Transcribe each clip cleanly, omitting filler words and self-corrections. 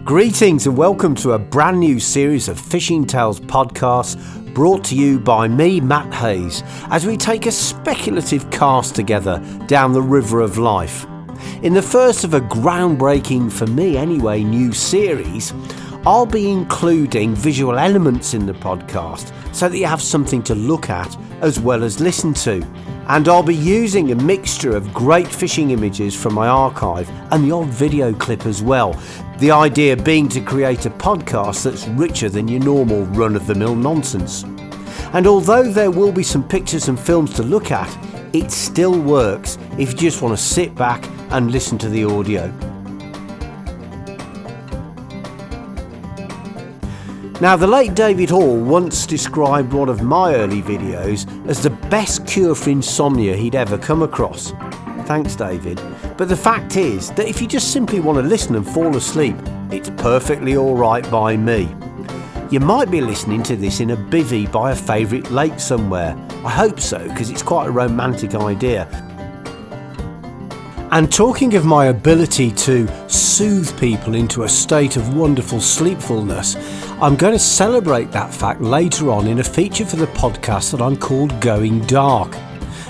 Greetings and welcome to a brand new series of Fishing Tales podcasts brought to you by me, Matt Hayes, as we take a speculative cast together down the river of life. In the first of a groundbreaking, for me anyway, new series, I'll be including visual elements in the podcast so that you have something to look at as well as listen to. And I'll be using a mixture of great fishing images from my archive and the odd video clip as well. The idea being to create a podcast that's richer than your normal run-of-the-mill nonsense. And although there will be some pictures and films to look at, it still works if you just want to sit back and listen to the audio. Now, the late David Hall once described one of my early videos as the best cure for insomnia he'd ever come across. Thanks, David. But the fact is that if you just simply want to listen and fall asleep, it's perfectly alright by me. You might be listening to this in a bivvy by a favourite lake somewhere. I hope so, because it's quite a romantic idea. And talking of my ability to soothe people into a state of wonderful sleepfulness, I'm going to celebrate that fact later on in a feature for the podcast that I'm called Going Dark.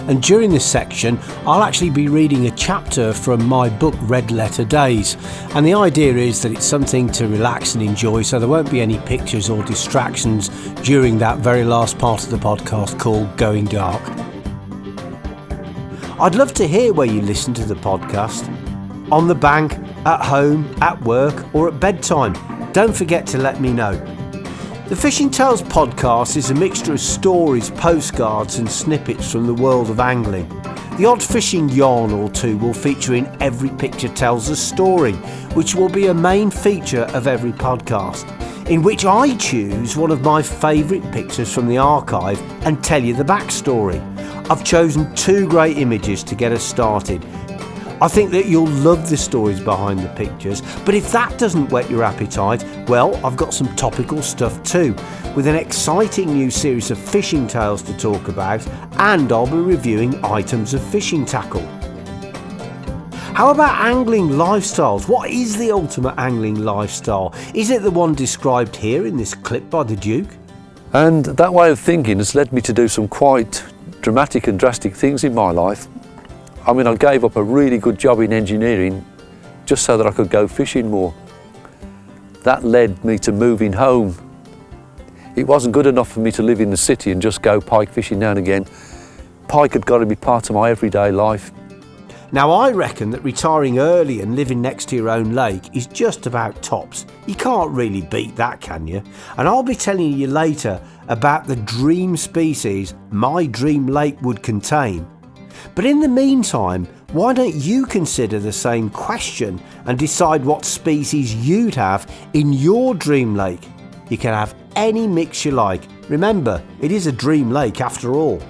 And during this section, I'll actually be reading a chapter from my book Red Letter Days. And the idea is that it's something to relax and enjoy, so there won't be any pictures or distractions during that very last part of the podcast called Going Dark. I'd love to hear where you listen to the podcast. On the bank, at home, at work, or at bedtime. Don't forget to let me know. The Fishing Tales podcast is a mixture of stories, postcards and snippets from the world of angling. The odd fishing yarn or two will feature in Every Picture Tells a Story, which will be a main feature of every podcast, in which I choose one of my favourite pictures from the archive and tell you the backstory. I've chosen two great images to get us started. I think that you'll love the stories behind the pictures, but if that doesn't whet your appetite, well, I've got some topical stuff too, with an exciting new series of fishing tales to talk about, and I'll be reviewing items of fishing tackle. How about angling lifestyles? What is the ultimate angling lifestyle? Is it the one described here in this clip by the Duke? And that way of thinking has led me to do some quite dramatic and drastic things in my life. I mean, I gave up a really good job in engineering just so that I could go fishing more. That led me to moving home. It wasn't good enough for me to live in the city and just go pike fishing now and again. Pike had got to be part of my everyday life. Now, I reckon that retiring early and living next to your own lake is just about tops. You can't really beat that, can you? And I'll be telling you later about the dream species my dream lake would contain. But in the meantime, why don't you consider the same question and decide what species you'd have in your dream lake? You can have any mix you like. Remember, it is a dream lake after all.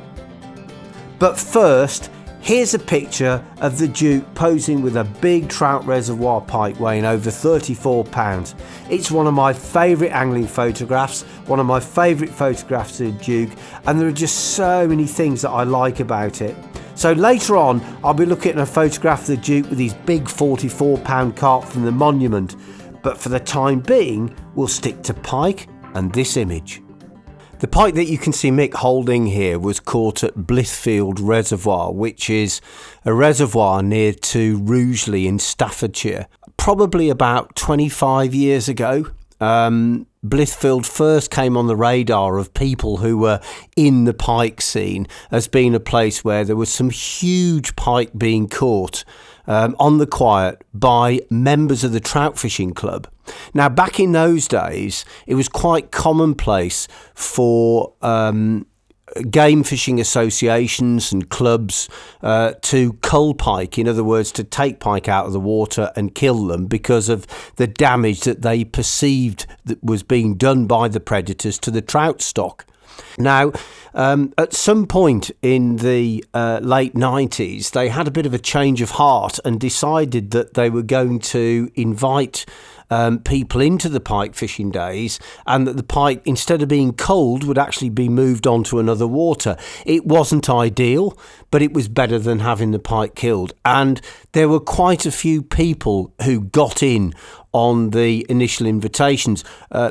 But first, here's a picture of the Duke posing with a big trout reservoir pike weighing over 34 pounds. It's one of my favourite angling photographs, one of my favourite photographs of the Duke, and there are just so many things that I like about it. So later on, I'll be looking at a photograph of the Duke with his big 44-pound carp from the monument. But for the time being, we'll stick to pike and this image. The pike that you can see Mick holding here was caught at Blithfield Reservoir, which is a reservoir near to Rugeley in Staffordshire. Probably about 25 years ago. Blithfield first came on the radar of people who were in the pike scene as being a place where there was some huge pike being caught on the quiet by members of the trout fishing club. Now, back in those days, it was quite commonplace for game fishing associations and clubs to cull pike, in other words, to take pike out of the water and kill them because of the damage that they perceived that was being done by the predators to the trout stock. Now, at some point in the late 90s, they had a bit of a change of heart and decided that they were going to invite people into the pike fishing days, and that the pike, instead of being cold, would actually be moved on to another water. It wasn't ideal, but it was better than having the pike killed. And there were quite a few people who got in on the initial invitations,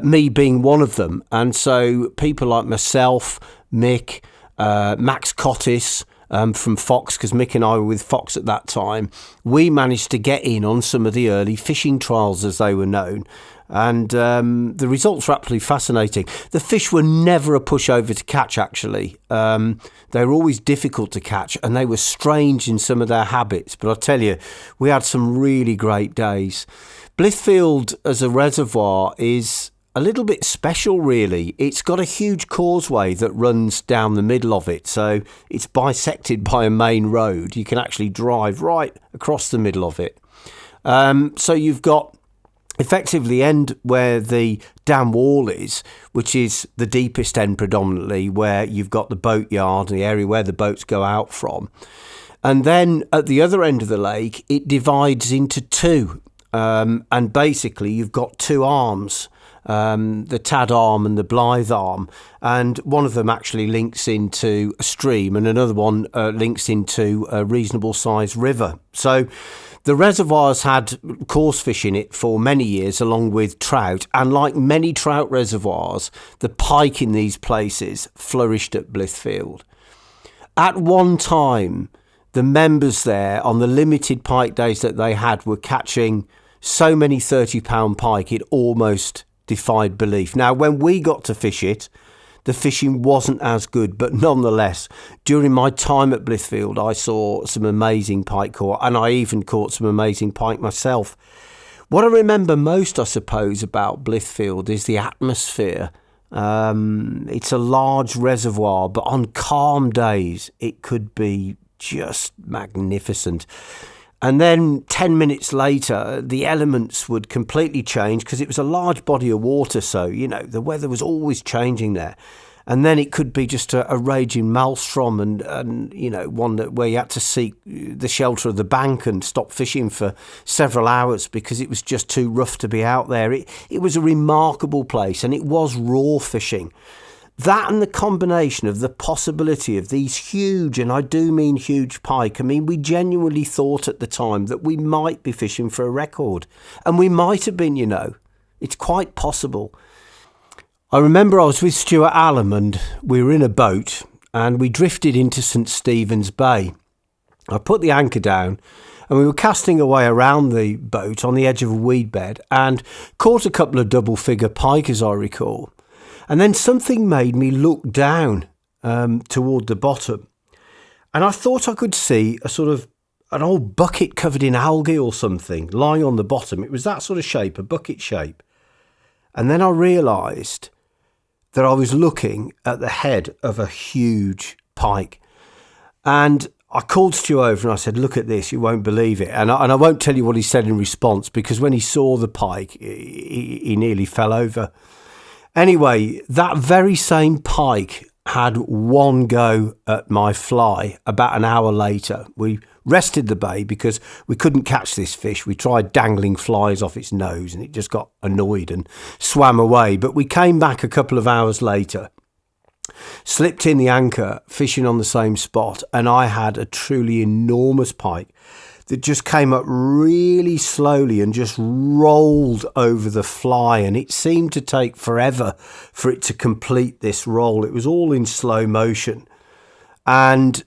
me being one of them. And so people like myself, Mick, Max Cottis, from Fox, because Mick and I were with Fox at that time, we managed to get in on some of the early fishing trials, as they were known. And the results were absolutely fascinating. The fish were never a pushover to catch, actually. They were always difficult to catch, and they were strange in some of their habits. But I'll tell you, we had some really great days. Blithfield as a reservoir is a little bit special, really. It's got a huge causeway that runs down the middle of it, so it's bisected by a main road. You can actually drive right across the middle of it. So you've got effectively the end where the dam wall is, which is the deepest end predominantly, where you've got the boat yard and the area where the boats go out from. And then at the other end of the lake, it divides into two. And basically you've got two arms. The Tad arm and the Blythe arm, and one of them actually links into a stream and another one links into a reasonable sized river. So the reservoir's had coarse fish in it for many years along with trout, and like many trout reservoirs, the pike in these places flourished at Blithfield. At one time, the members there on the limited pike days that they had were catching so many 30-pound pike it almost defied belief. Now, when we got to fish it, the fishing wasn't as good, but nonetheless, during my time at Blithfield, I saw some amazing pike caught, and I even caught some amazing pike myself. What I remember most, I suppose, about Blithfield is the atmosphere. It's a large reservoir, but on calm days, it could be just magnificent. And then 10 minutes later, the elements would completely change because it was a large body of water. So, the weather was always changing there. And then it could be just a raging maelstrom and one where you had to seek the shelter of the bank and stop fishing for several hours because it was just too rough to be out there. It was a remarkable place, and it was raw fishing. That and the combination of the possibility of these huge, and I do mean huge pike. I mean, we genuinely thought at the time that we might be fishing for a record. And we might have been, It's quite possible. I remember I was with Stuart Allen and we were in a boat and we drifted into St. Stephen's Bay. I put the anchor down and we were casting away around the boat on the edge of a weed bed and caught a couple of double-figure pike, as I recall. And then something made me look down toward the bottom. And I thought I could see a sort of an old bucket covered in algae or something lying on the bottom. It was that sort of shape, a bucket shape. And then I realised that I was looking at the head of a huge pike. And I called Stu over and I said, "Look at this, you won't believe it." And I won't tell you what he said in response, because when he saw the pike, he nearly fell over. Anyway, that very same pike had one go at my fly about an hour later. We rested the bay because we couldn't catch this fish. We tried dangling flies off its nose and it just got annoyed and swam away. But we came back a couple of hours later, slipped in the anchor, fishing on the same spot, and I had a truly enormous pike that just came up really slowly and just rolled over the fly, and it seemed to take forever for it to complete this roll. It was all in slow motion, and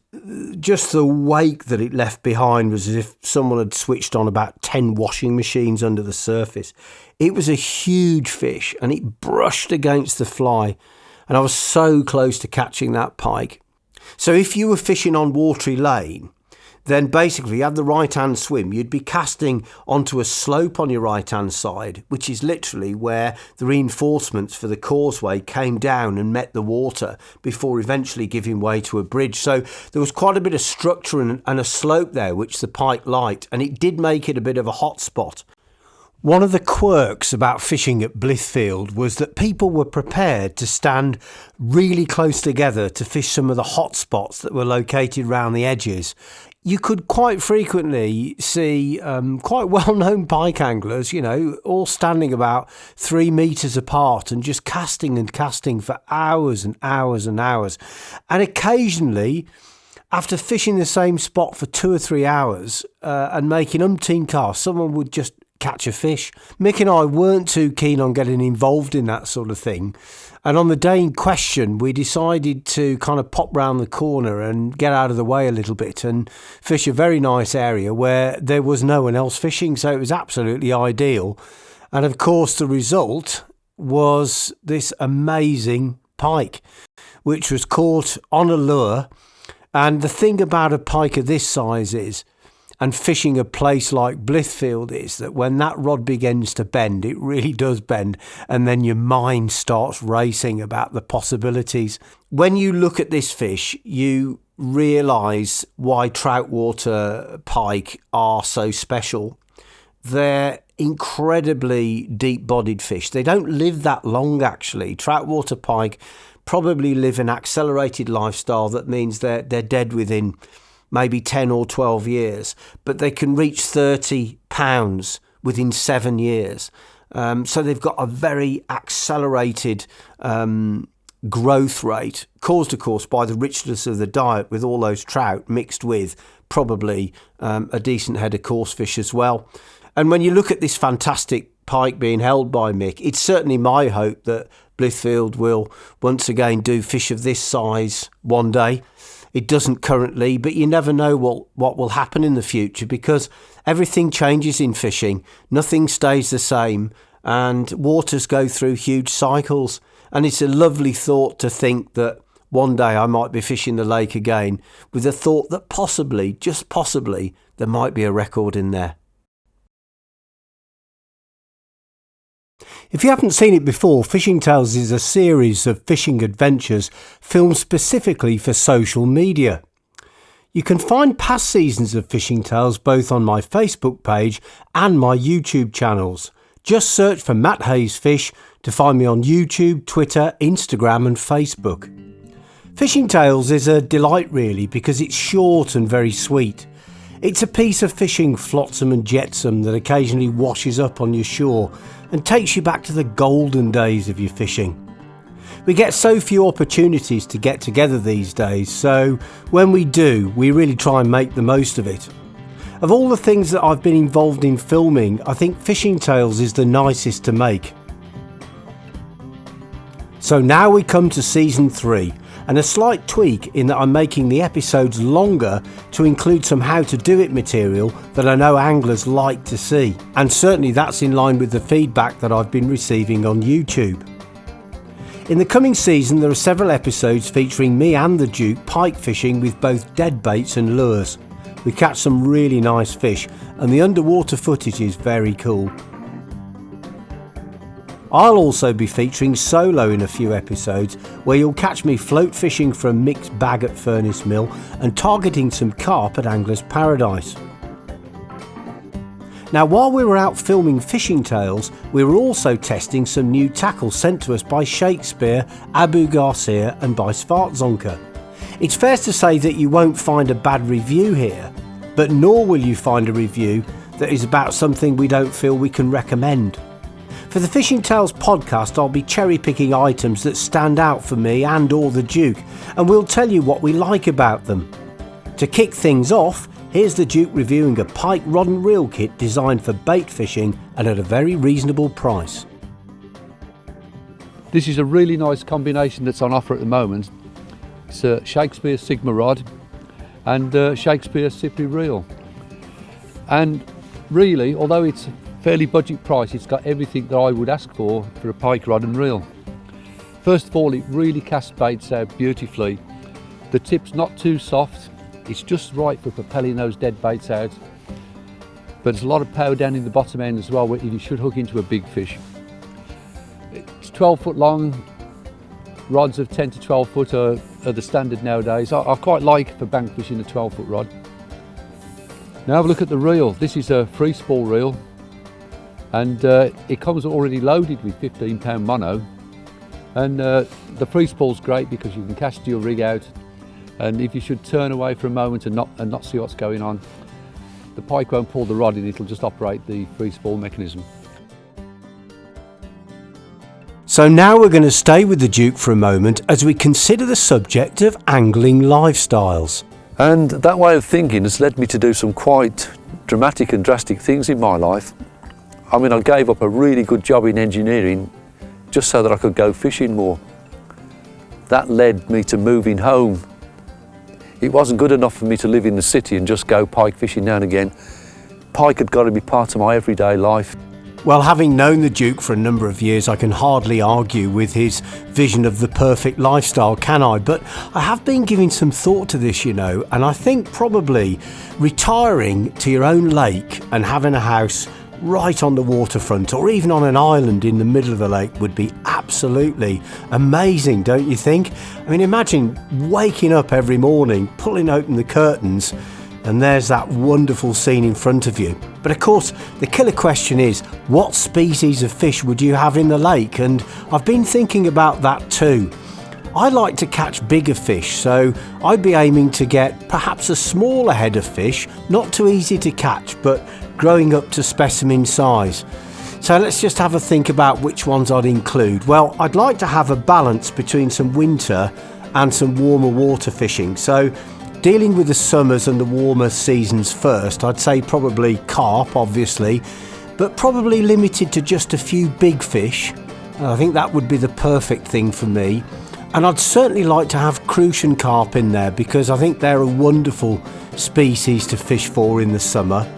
just the wake that it left behind was as if someone had switched on about 10 washing machines under the surface. It was a huge fish and it brushed against the fly, and I was so close to catching that pike. So if you were fishing on Watery Lane, then basically you had the right-hand swim, you'd be casting onto a slope on your right-hand side, which is literally where the reinforcements for the causeway came down and met the water before eventually giving way to a bridge. So there was quite a bit of structure and a slope there, which the pike liked, and it did make it a bit of a hot spot. One of the quirks about fishing at Blithfield was that people were prepared to stand really close together to fish some of the hot spots that were located around the edges. you could quite frequently see quite well-known pike anglers, all standing about 3 metres apart and just casting and casting for hours and hours and hours. And occasionally, after fishing the same spot for 2 or 3 hours and making umpteen casts, someone would just catch a fish. Mick and I weren't too keen on getting involved in that sort of thing. And on the day in question, we decided to kind of pop round the corner and get out of the way a little bit and fish a very nice area where there was no one else fishing. So it was absolutely ideal. And of course, the result was this amazing pike, which was caught on a lure. And the thing about a pike of this size is, and fishing a place like Blithfield, is that when that rod begins to bend, it really does bend, and then your mind starts racing about the possibilities. When you look at this fish, you realise why troutwater pike are so special. They're incredibly deep-bodied fish. They don't live that long, actually. Troutwater pike probably live an accelerated lifestyle that means they're dead within maybe 10 or 12 years, but they can reach 30 pounds within 7 years. So they've got a very accelerated growth rate, caused, of course, by the richness of the diet with all those trout mixed with probably a decent head of coarse fish as well. And when you look at this fantastic pike being held by Mick, it's certainly my hope that Blithfield will once again do fish of this size one day. It doesn't currently, but you never know what will happen in the future, because everything changes in fishing. Nothing stays the same, and waters go through huge cycles. And it's a lovely thought to think that one day I might be fishing the lake again with the thought that possibly, just possibly, there might be a record in there. If you haven't seen it before, Fishing Tales is a series of fishing adventures filmed specifically for social media. You can find past seasons of Fishing Tales both on my Facebook page and my YouTube channels. Just search for Matt Hayes Fish to find me on YouTube, Twitter, Instagram and Facebook. Fishing Tales is a delight really, because it's short and very sweet. It's a piece of fishing flotsam and jetsam that occasionally washes up on your shore and takes you back to the golden days of your fishing. We get so few opportunities to get together these days, so when we do, we really try and make the most of it. Of all the things that I've been involved in filming, I think Fishing Tales is the nicest to make. So now we come to season 3, and a slight tweak in that I'm making the episodes longer to include some how to do it material that I know anglers like to see, and certainly that's in line with the feedback that I've been receiving on YouTube. In the coming season there are several episodes featuring me and the Duke pike fishing with both dead baits and lures. We catch some really nice fish and the underwater footage is very cool. I'll also be featuring solo in a few episodes where you'll catch me float fishing from Mick's bag at Furnace Mill and targeting some carp at Angler's Paradise. Now while we were out filming Fishing Tales, we were also testing some new tackle sent to us by Shakespeare, Abu Garcia and by Svartzonka. It's fair to say that you won't find a bad review here, but nor will you find a review that is about something we don't feel we can recommend. For the Fishing Tales podcast, I'll be cherry picking items that stand out for me and or the Duke, and we'll tell you what we like about them. To kick things off, here's the Duke reviewing a pike rod and reel kit designed for bait fishing and at a very reasonable price. This is a really nice combination that's on offer at the moment. It's a Shakespeare Sigma rod and Shakespeare Sippy reel. And really, although it's fairly budget price, it's got everything that I would ask for a pike rod and reel. First of all, it really casts baits out beautifully. The tip's not too soft, it's just right for propelling those dead baits out. But there's a lot of power down in the bottom end as well, where you should hook into a big fish. It's 12 foot long, rods of 10 to 12 foot are the standard nowadays. I quite like for bank fishing a 12 foot rod. Now have a look at the reel. This is a free spool reel. And it comes already loaded with 15-pound mono, and the free spool's great because you can cast your rig out And if you should turn away for a moment and not see what's going on, the pike won't pull the rod in, it'll just operate the freeze fall mechanism. So now we're going to stay with the Duke for a moment as we consider the subject of angling lifestyles. And that way of thinking has led me to do some quite dramatic and drastic things in my life. I mean, I gave up a really good job in engineering just so that I could go fishing more. That led me to moving home. It wasn't good enough for me to live in the city and just go pike fishing now and again. Pike had got to be part of my everyday life. Well, having known the Duke for a number of years, I can hardly argue with his vision of the perfect lifestyle, can I? But I have been giving some thought to this, and I think probably retiring to your own lake and having a house right on the waterfront or even on an island in the middle of the lake would be absolutely amazing, don't you think? I mean, imagine waking up every morning, pulling open the curtains, and there's that wonderful scene in front of you. But of course, the killer question is, what species of fish would you have in the lake? And I've been thinking about that too. I like to catch bigger fish, so I'd be aiming to get perhaps a smaller head of fish, not too easy to catch, but growing up to specimen size. So let's just have a think about which ones I'd include. Well, I'd like to have a balance between some winter and some warmer water fishing. So dealing with the summers and the warmer seasons first, I'd say probably carp, obviously, but probably limited to just a few big fish. I think that would be the perfect thing for me. And I'd certainly like to have crucian carp in there because I think they're a wonderful species to fish for in the summer,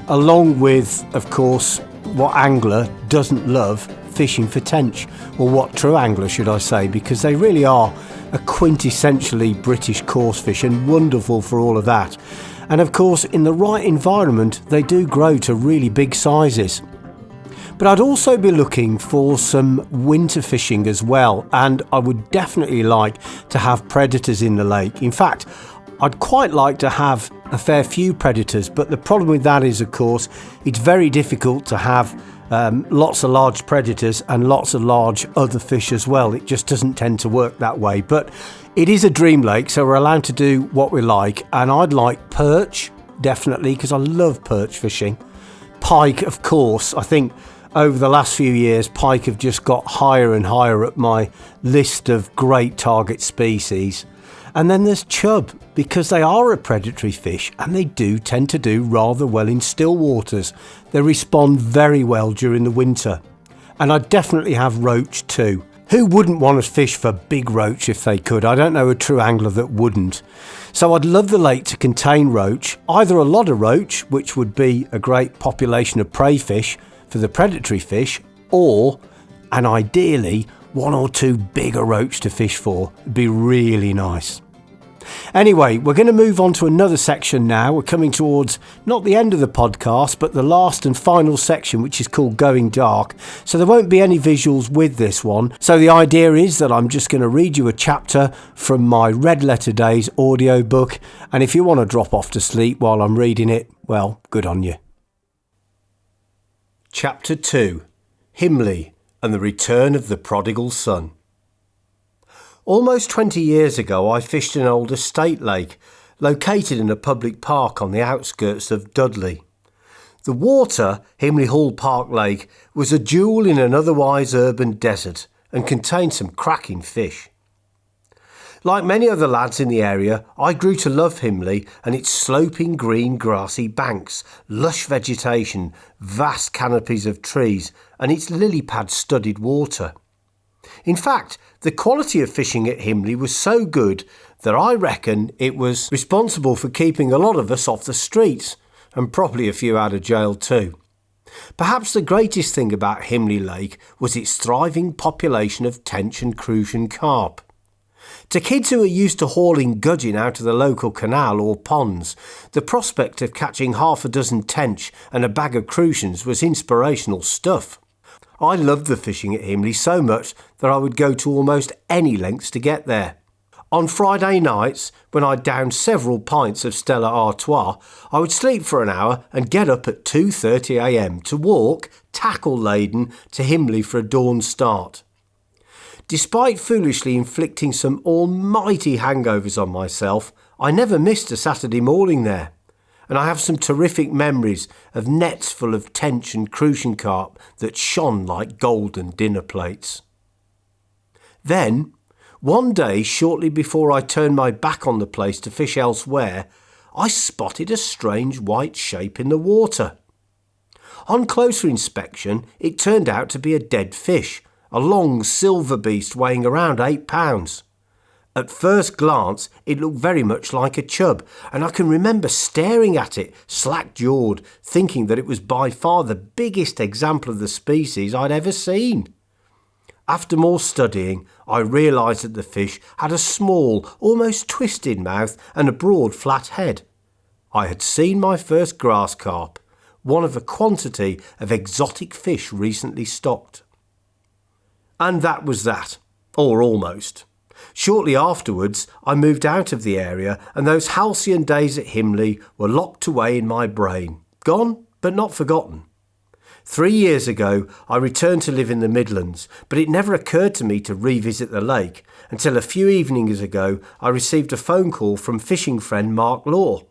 along with, of course, what angler doesn't love, fishing for tench, or what true angler should I say, because they really are a quintessentially British coarse fish and wonderful for all of that. And of course, in the right environment, they do grow to really big sizes. But I'd also be looking for some winter fishing as well, and I would definitely like to have predators in the lake. In fact, I'd quite like to have a fair few predators, but the problem with that is, of course, it's very difficult to have lots of large predators and lots of large other fish as well. It just doesn't tend to work that way. But it is a dream lake, so we're allowed to do what we like. And I'd like perch, definitely, because I love perch fishing. Pike, of course. I think over the last few years, pike have just got higher and higher up my list of great target species. And then there's chub, because they are a predatory fish and they do tend to do rather well in still waters. They respond very well during the winter. And I definitely have roach too. Who wouldn't want to fish for big roach if they could? I don't know a true angler that wouldn't. So I'd love the lake to contain roach, either a lot of roach, which would be a great population of prey fish for the predatory fish, or, and ideally, one or two bigger roach to fish for. It'd be really nice. Anyway, we're going to move on to another section now. We're coming towards not the end of the podcast, but the last and final section, which is called Going Dark. So there won't be any visuals with this one. So the idea is that I'm just going to read you a chapter from my Red Letter Days audiobook. And if you want to drop off to sleep while I'm reading it, well, good on you. Chapter 2. Himley and the Return of the Prodigal Son. Almost 20 years ago, I fished an old estate lake located in a public park on the outskirts of Dudley. The water, Himley Hall Park Lake, was a jewel in an otherwise urban desert and contained some cracking fish. Like many other lads in the area, I grew to love Himley and its sloping green grassy banks, lush vegetation, vast canopies of trees and its lily pad studded water. In fact, the quality of fishing at Himley was so good that I reckon it was responsible for keeping a lot of us off the streets, and probably a few out of jail too. Perhaps the greatest thing about Himley Lake was its thriving population of tench and crucian carp. To kids who are used to hauling gudgeon out of the local canal or ponds, the prospect of catching half a dozen tench and a bag of crucians was inspirational stuff. I loved the fishing at Himley so much that I would go to almost any lengths to get there. On Friday nights, when I downed several pints of Stella Artois, I would sleep for an hour and get up at 2:30 a.m. to walk, tackle laden, to Himley for a dawn start. Despite foolishly inflicting some almighty hangovers on myself, I never missed a Saturday morning there, and I have some terrific memories of nets full of tench and crucian carp that shone like golden dinner plates. Then, one day shortly before I turned my back on the place to fish elsewhere, I spotted a strange white shape in the water. On closer inspection, it turned out to be a dead fish, a long silver beast weighing around 8 pounds. At first glance, it looked very much like a chub, and I can remember staring at it, slack-jawed, thinking that it was by far the biggest example of the species I'd ever seen. After more studying, I realised that the fish had a small, almost twisted mouth and a broad, flat head. I had seen my first grass carp, one of a quantity of exotic fish recently stocked. And that was that, or almost. Shortly afterwards, I moved out of the area, and those halcyon days at Himley were locked away in my brain, gone but not forgotten. 3 years ago, I returned to live in the Midlands, but it never occurred to me to revisit the lake until a few evenings ago I received a phone call from fishing friend Mark Law.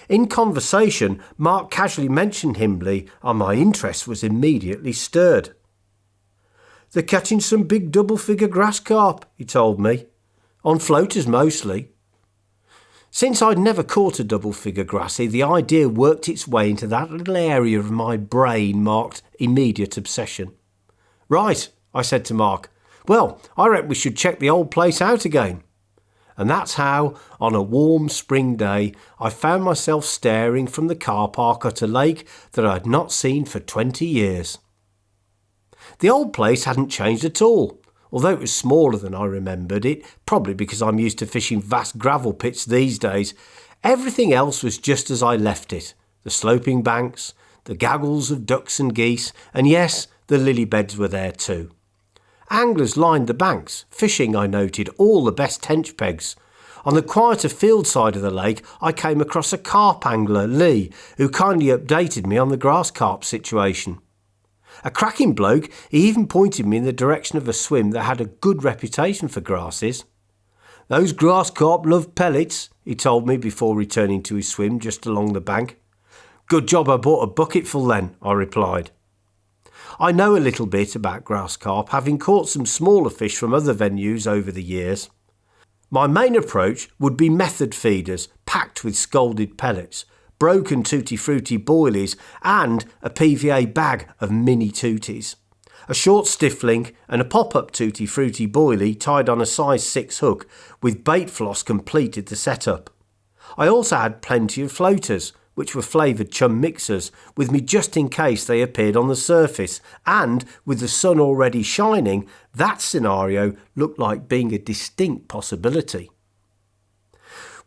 In conversation, Mark casually mentioned Himley, and my interest was immediately stirred. "They're catching some big double-figure grass carp," he told me, "on floaters mostly." Since I'd never caught a double-figure grassy, the idea worked its way into that little area of my brain marked immediate obsession. "Right," I said to Mark. "Well, I reckon we should check the old place out again." And that's how, on a warm spring day, I found myself staring from the car park at a lake that I had not seen for 20 years. The old place hadn't changed at all, although it was smaller than I remembered it, probably because I'm used to fishing vast gravel pits these days. Everything else was just as I left it. The sloping banks, the gaggles of ducks and geese, and yes, the lily beds were there too. Anglers lined the banks, fishing, I noted, all the best tench pegs. On the quieter field side of the lake, I came across a carp angler, Lee, who kindly updated me on the grass carp situation. A cracking bloke, he even pointed me in the direction of a swim that had a good reputation for grasses. "Those grass carp love pellets," he told me before returning to his swim just along the bank. "Good job I bought a bucketful then," I replied. I know a little bit about grass carp, having caught some smaller fish from other venues over the years. My main approach would be method feeders packed with scalded pellets, broken Tutti Frutti boilies and a PVA bag of mini tooties. A short stiff link and a pop-up Tutti Frutti boilie tied on a size 6 hook with bait floss completed the setup. I also had plenty of floaters, which were flavoured chum mixers, with me just in case they appeared on the surface, and with the sun already shining, that scenario looked like being a distinct possibility.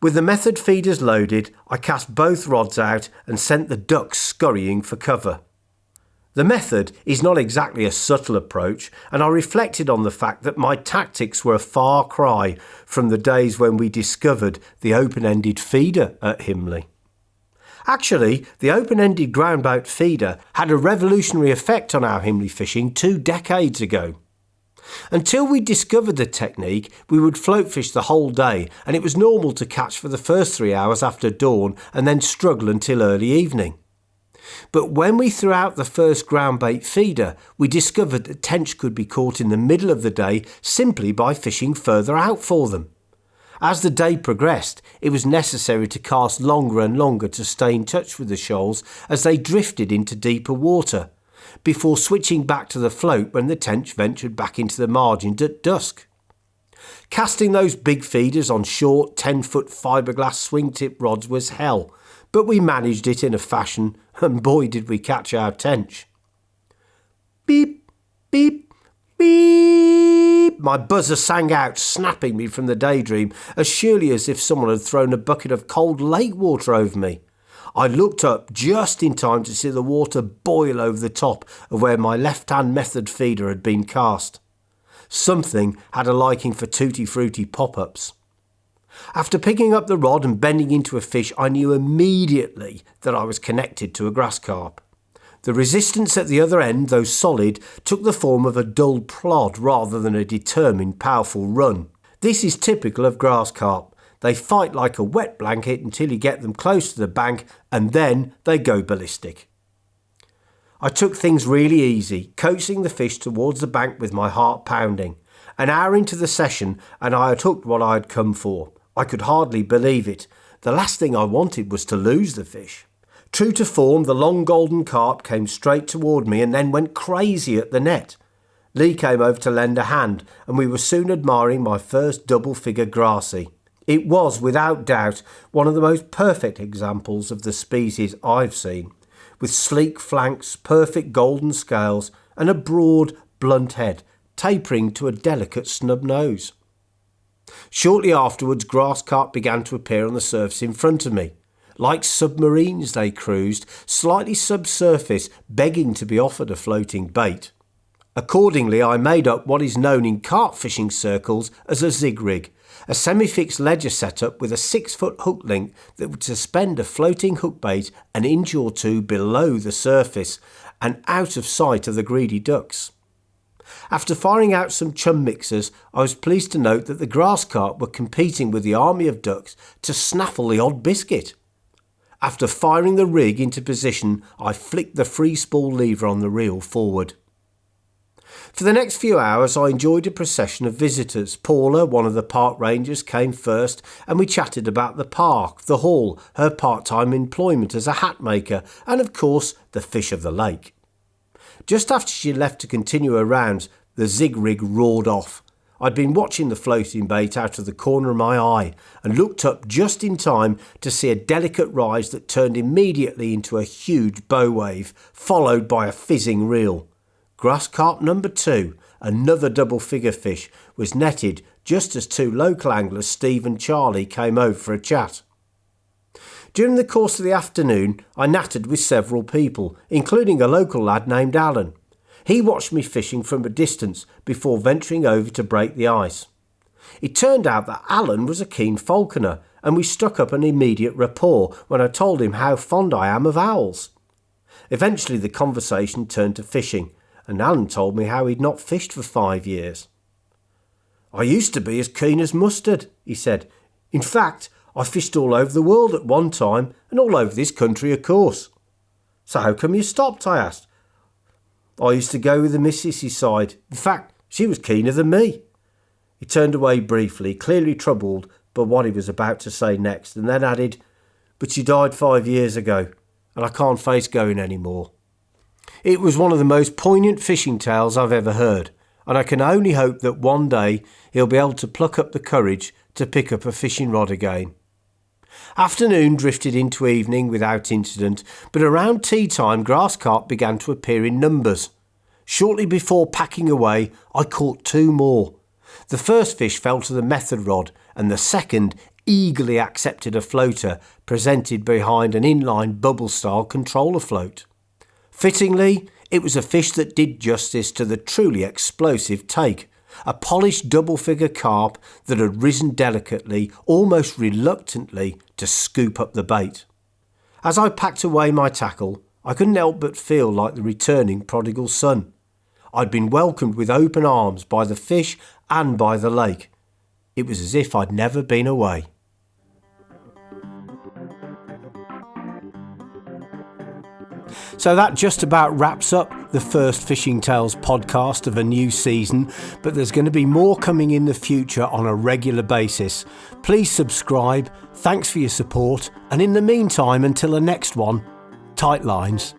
With the method feeders loaded, I cast both rods out and sent the ducks scurrying for cover. The method is not exactly a subtle approach, and I reflected on the fact that my tactics were a far cry from the days when we discovered the open-ended feeder at Himley. Actually, the open-ended groundboat feeder had a revolutionary effect on our Himley fishing 2 decades ago. Until we discovered the technique, we would float fish the whole day, and it was normal to catch for the first 3 hours after dawn and then struggle until early evening. But when we threw out the first groundbait feeder, we discovered that tench could be caught in the middle of the day simply by fishing further out for them. As the day progressed, it was necessary to cast longer and longer to stay in touch with the shoals as they drifted into deeper water, before switching back to the float when the tench ventured back into the margins at dusk. Casting those big feeders on short 10-foot fiberglass swing-tip rods was hell, but we managed it in a fashion, and boy did we catch our tench. Beep, beep, beep! My buzzer sang out, snapping me from the daydream, as surely as if someone had thrown a bucket of cold lake water over me. I looked up just in time to see the water boil over the top of where my left-hand method feeder had been cast. Something had a liking for Tutti Frutti pop-ups. After picking up the rod and bending into a fish, I knew immediately that I was connected to a grass carp. The resistance at the other end, though solid, took the form of a dull plod rather than a determined, powerful run. This is typical of grass carp. They fight like a wet blanket until you get them close to the bank, and then they go ballistic. I took things really easy, coaxing the fish towards the bank with my heart pounding. An hour into the session, and I had hooked what I had come for. I could hardly believe it. The last thing I wanted was to lose the fish. True to form, the long golden carp came straight toward me and then went crazy at the net. Lee came over to lend a hand, and we were soon admiring my first double-figure grassy. It was, without doubt, one of the most perfect examples of the species I've seen, with sleek flanks, perfect golden scales, and a broad, blunt head, tapering to a delicate snub nose. Shortly afterwards, grass carp began to appear on the surface in front of me. Like submarines they cruised, slightly subsurface, begging to be offered a floating bait. Accordingly, I made up what is known in carp fishing circles as a zig rig, a semi-fixed ledger setup with a 6-foot hook link that would suspend a floating hook bait an inch or two below the surface and out of sight of the greedy ducks. After firing out some chum mixers, I was pleased to note that the grass carp were competing with the army of ducks to snaffle the odd biscuit. After firing the rig into position, I flicked the free spool lever on the reel forward. For the next few hours, I enjoyed a procession of visitors. Paula, one of the park rangers, came first, and we chatted about the park, the hall, her part-time employment as a hat maker, and of course, the fish of the lake. Just after she left to continue her rounds, the zig rig roared off. I'd been watching the floating bait out of the corner of my eye and looked up just in time to see a delicate rise that turned immediately into a huge bow wave, followed by a fizzing reel. Grass carp number 2, another double-figure fish, was netted just as 2 local anglers, Steve and Charlie, came over for a chat. During the course of the afternoon, I nattered with several people, including a local lad named Alan. He watched me fishing from a distance before venturing over to break the ice. It turned out that Alan was a keen falconer, and we struck up an immediate rapport when I told him how fond I am of owls. Eventually the conversation turned to fishing, and Alan told me how he'd not fished for 5 years. "I used to be as keen as mustard," he said. "In fact, I fished all over the world at one time, and all over this country, of course." "So how come you stopped?" I asked. "I used to go with the missus," he sighed. "In fact, she was keener than me." He turned away briefly, clearly troubled by what he was about to say next, and then added, "But she died 5 years ago, and I can't face going any more." It was one of the most poignant fishing tales I've ever heard, and I can only hope that one day he'll be able to pluck up the courage to pick up a fishing rod again. Afternoon drifted into evening without incident, but around tea time grass carp began to appear in numbers. Shortly before packing away, I caught 2 more. The first fish fell to the method rod, and the second eagerly accepted a floater presented behind an inline bubble-style controller float. Fittingly, it was a fish that did justice to the truly explosive take, a polished double-figure carp that had risen delicately, almost reluctantly, to scoop up the bait. As I packed away my tackle, I couldn't help but feel like the returning prodigal son. I'd been welcomed with open arms by the fish and by the lake. It was as if I'd never been away. So that just about wraps up the first Fishing Tales podcast of a new season, but there's going to be more coming in the future on a regular basis. Please subscribe, thanks for your support, and in the meantime, until the next one, tight lines.